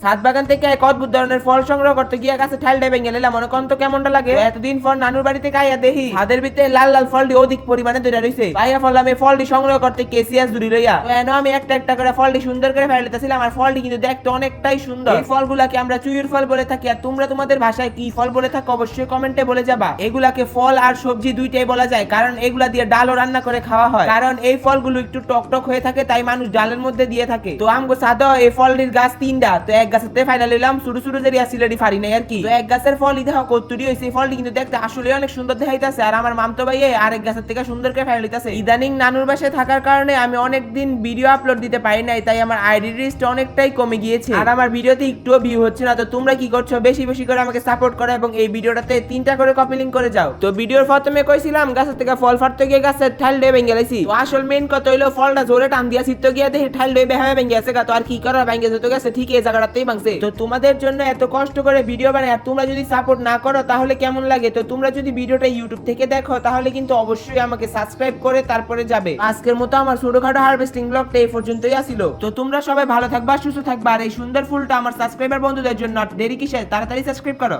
ছাদ বাগান থেকে এক অদ্ভুত ধরনের ফল সংগ্রহ করতে গিয়ে গাছে ঠালটা ভেঙে নিলাম, মনে কত কেমনটা লাগে। এতদিন পর নানুর বাড়িতে খাইয়া দেখি ছাদের ভিতরে লাল লাল ফলটি অধিক পরিমাণে ধরে রয়েছে। পাইয়া ফল আমি ফলটি সংগ্রহ করতে কেসিয়াস দূরি লইয়া এনে আমি একটা একটা করে ফলটি সুন্দর করে ফেলতেছিলাম। আর ফলটি কিন্তু দেখতে অনেকটাই সুন্দর। এই ফলগুলাকে আমরা চুইর ফল বলে থাকি। আর তোমরা তোমাদের ভাষায় কি ফল বলে থাকো অবশ্যই কমেন্টে বলে যাবা। এগুলাকে ফল আর সবজি দুইটাই বলা যায়, কারণ এগুলা দিয়ে ডালও রান্না করে খাওয়া হয়। কারণ এই ফলগুলো একটু টকটক হয়ে থাকে, তাই মানুষ ডালের মধ্যে দিয়ে থাকে। তো আমগো সাদা এই ফলটির গাছ 3টা, তো এক গাছেতে ফাইনাল হইলাম ছোট ছোট যে আসিলেডি ফারি নাই আর কি। তো এক গাছের ফলই দেখো কতটি হইছে। এই ফলটি কিন্তু দেখতে আসলে অনেক সুন্দর দেখাইতাছে। আর আমার মামতো ভাই আরেক গাছের থেকে সুন্দর করে ফাইল হইতাছে। ইদানিং নানুর বাসায় থাকার কারণে আমি অনেক দিন ভিডিও আপলোড দিতে পারি নাই, তাই আমার আইডি রিস্ট অনেকটাই কমে গিয়েছে। আর আমার ভিডিওতে একটুও ভিউ হচ্ছে না। তো তোমরা কি করছো, বেশি বেশি করে আমাকে সাপোর্ট করো এবং এই ভিডিওটাতে 3টা করে কপি লিংক করে যাও। তো ভিডিওর প্রথমে কইছিলাম গাছের থেকে ফল ফাটতে গিয়ে গাছের ঠাল দিয়ে ভেঙে গেছি। তো আসল মেইন কথা হইলো ফলটা জোরে টান দিয়া ছিটতে গিয়ে দেখি ঠাল দিয়ে বেহায় ভেঙে গেছে। তো আর কি করা, ভেঙে যেতে গেছে ঠিক এই জায়গাটাতেই ভাঙছে। তো তোমাদের জন্য এত কষ্ট করে ভিডিও বানাই আর তোমরা যদি সাপোর্ট না করো তাহলে কেমন লাগে। তো তোমরা যদি ভিডিওটা ইউটিউব থেকে দেখো তাহলে কিন্তু অবশ্যই আমাকে সাবস্ক্রাইব করে তারপরে যাবে। আজকের মতো আমার ছোটখাটো হারভেস্টিং ব্লগটা এই পর্যন্তই আসিল। তো তোমরা সবাই ভালো থাকবা, সুস্থ থাকবা। আর এই সুন্দর ফুলটা আমার সাবস্ক্রাইবার বন্ধুদের জন্য দেরি কিসের, তাড়াতাড়ি সাবস্ক্রাইব করো।